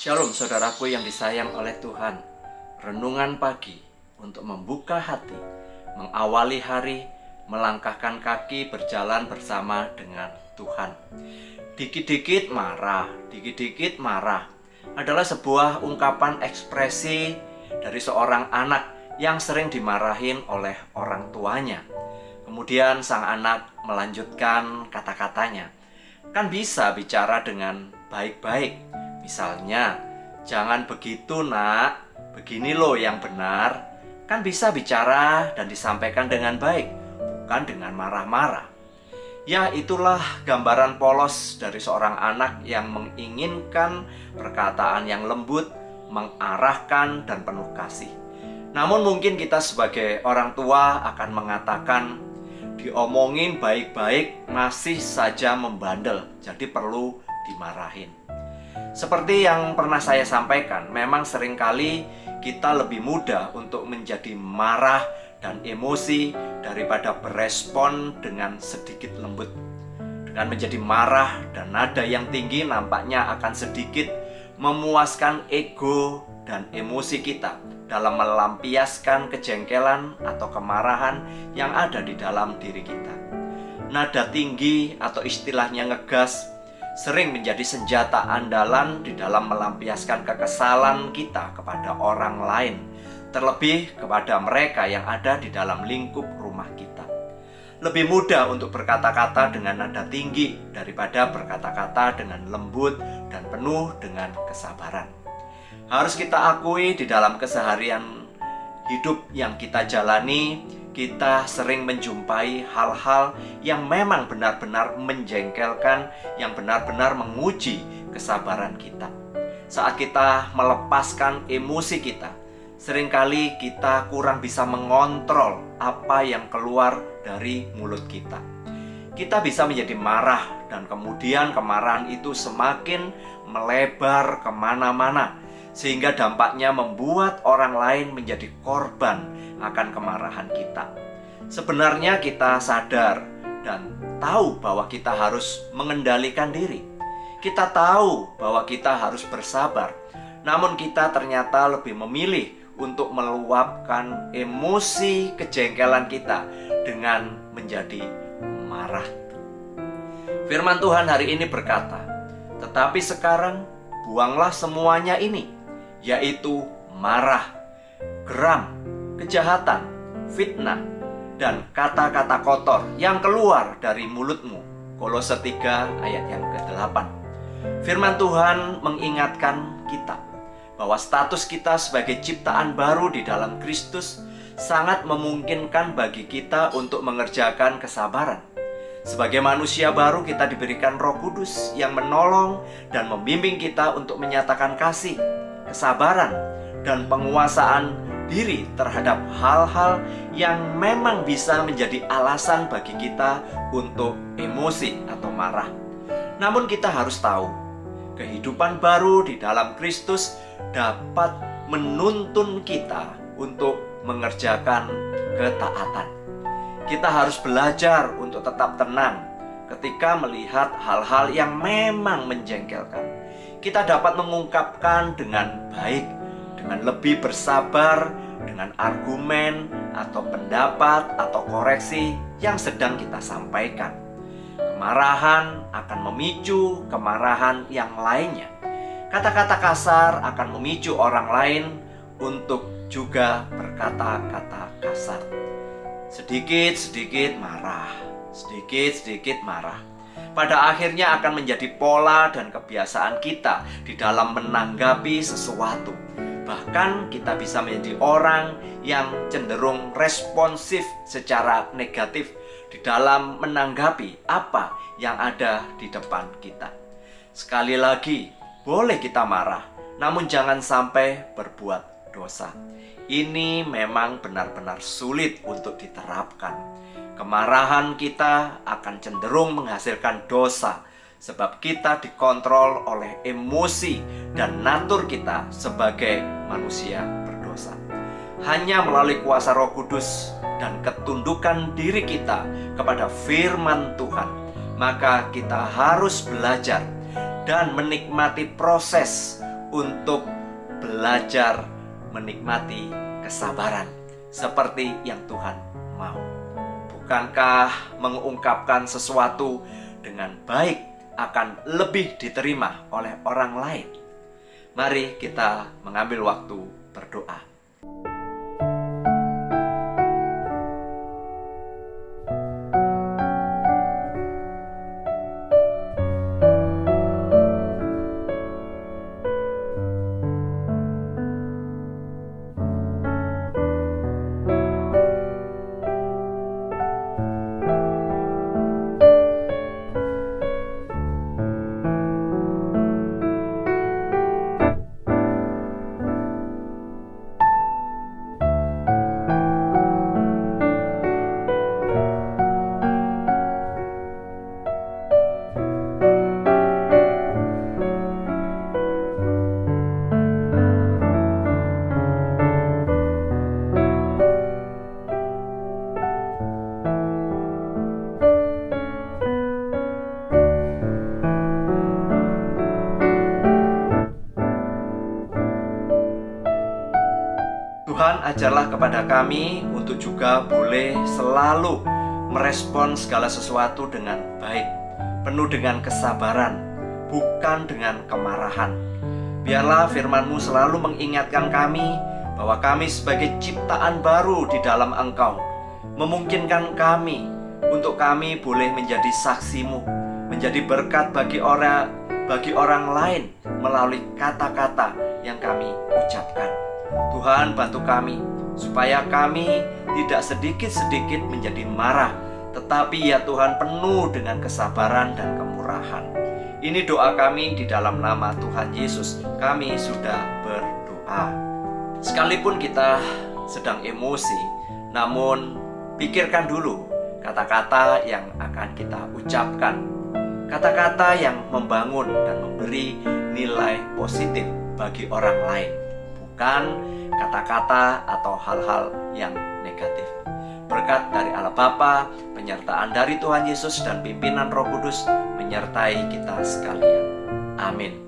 Shalom saudaraku yang disayang oleh Tuhan. Renungan pagi untuk membuka hati, mengawali hari, melangkahkan kaki berjalan bersama dengan Tuhan. Dikit-dikit marah adalah sebuah ungkapan ekspresi dari seorang anak yang sering dimarahin oleh orang tuanya. Kemudian sang anak melanjutkan kata-katanya. Kan bisa bicara dengan baik-baik. Misalnya, jangan begitu nak, begini loh yang benar. Kan bisa bicara dan disampaikan dengan baik, bukan dengan marah-marah. Ya, itulah gambaran polos dari seorang anak yang menginginkan perkataan yang lembut, mengarahkan dan penuh kasih. Namun mungkin kita sebagai orang tua akan mengatakan, diomongin baik-baik masih saja membandel, jadi perlu dimarahin. Seperti yang pernah saya sampaikan, memang seringkali kita lebih mudah untuk menjadi marah dan emosi daripada berespon dengan sedikit lembut. Dengan menjadi marah dan nada yang tinggi nampaknya akan sedikit memuaskan ego dan emosi kita dalam melampiaskan kejengkelan atau kemarahan yang ada di dalam diri kita. Nada tinggi atau istilahnya ngegas sering menjadi senjata andalan di dalam melampiaskan kekesalan kita kepada orang lain, terlebih kepada mereka yang ada di dalam lingkup rumah kita. Lebih mudah untuk berkata-kata dengan nada tinggi daripada berkata-kata dengan lembut dan penuh dengan kesabaran. Harus kita akui di dalam keseharian hidup yang kita jalani, kita sering menjumpai hal-hal yang memang benar-benar menjengkelkan, yang benar-benar menguji kesabaran kita. Saat kita melepaskan emosi kita, seringkali kita kurang bisa mengontrol apa yang keluar dari mulut kita. Kita bisa menjadi marah dan kemudian kemarahan itu semakin melebar kemana-mana, sehingga dampaknya membuat orang lain menjadi korban akan kemarahan kita. Sebenarnya kita sadar dan tahu bahwa kita harus mengendalikan diri. Kita tahu bahwa kita harus bersabar. Namun kita ternyata lebih memilih untuk meluapkan emosi kejengkelan kita dengan menjadi marah. Firman Tuhan hari ini berkata, "Tetapi sekarang buanglah semuanya ini, yaitu marah, geram, kejahatan, fitnah, dan kata-kata kotor yang keluar dari mulutmu." Kolose 3 ayat yang ke-8. Firman Tuhan mengingatkan kita bahwa status kita sebagai ciptaan baru di dalam Kristus sangat memungkinkan bagi kita untuk mengerjakan kesabaran. Sebagai manusia baru kita diberikan Roh Kudus yang menolong dan membimbing kita untuk menyatakan kasih, kesabaran, dan penguasaan diri terhadap hal-hal yang memang bisa menjadi alasan bagi kita untuk emosi atau marah. Namun kita harus tahu, kehidupan baru di dalam Kristus dapat menuntun kita untuk mengerjakan ketaatan. Kita harus belajar untuk tetap tenang ketika melihat hal-hal yang memang menjengkelkan. Kita dapat mengungkapkan dengan baik, dengan lebih bersabar, dengan argumen atau pendapat atau koreksi yang sedang kita sampaikan. Kemarahan akan memicu kemarahan yang lainnya. Kata-kata kasar akan memicu orang lain untuk juga berkata-kata kasar. Sedikit-sedikit marah, sedikit-sedikit marah, pada akhirnya akan menjadi pola dan kebiasaan kita di dalam menanggapi sesuatu. Bahkan kita bisa menjadi orang yang cenderung responsif secara negatif di dalam menanggapi apa yang ada di depan kita. Sekali lagi, boleh kita marah, namun jangan sampai berbuat dosa. Ini memang benar-benar sulit untuk diterapkan. Kemarahan kita akan cenderung menghasilkan dosa, sebab kita dikontrol oleh emosi dan natur kita sebagai manusia berdosa. Hanya melalui kuasa Roh Kudus dan ketundukan diri kita kepada firman Tuhan, maka kita harus belajar dan menikmati proses untuk belajar menikmati kesabaran seperti yang Tuhan mau. Bukankah mengungkapkan sesuatu dengan baik akan lebih diterima oleh orang lain? Mari kita mengambil waktu berdoa. Tuhan, ajarlah kepada kami untuk juga boleh selalu merespon segala sesuatu dengan baik, penuh dengan kesabaran, bukan dengan kemarahan. Biarlah firman-Mu selalu mengingatkan kami bahwa kami sebagai ciptaan baru di dalam Engkau, memungkinkan kami untuk kami boleh menjadi saksi-Mu, menjadi berkat bagi orang lain melalui kata-kata yang kami ucapkan. Tuhan, bantu kami supaya kami tidak sedikit-sedikit menjadi marah, tetapi ya Tuhan penuh dengan kesabaran dan kemurahan. Ini doa kami di dalam nama Tuhan Yesus. Kami sudah berdoa. Sekalipun kita sedang emosi, namun pikirkan dulu kata-kata yang akan kita ucapkan. Kata-kata yang membangun dan memberi nilai positif bagi orang lain, bukan kata-kata atau hal-hal yang negatif. Berkat dari Allah Bapa, penyertaan dari Tuhan Yesus dan pimpinan Roh Kudus menyertai kita sekalian. Amin.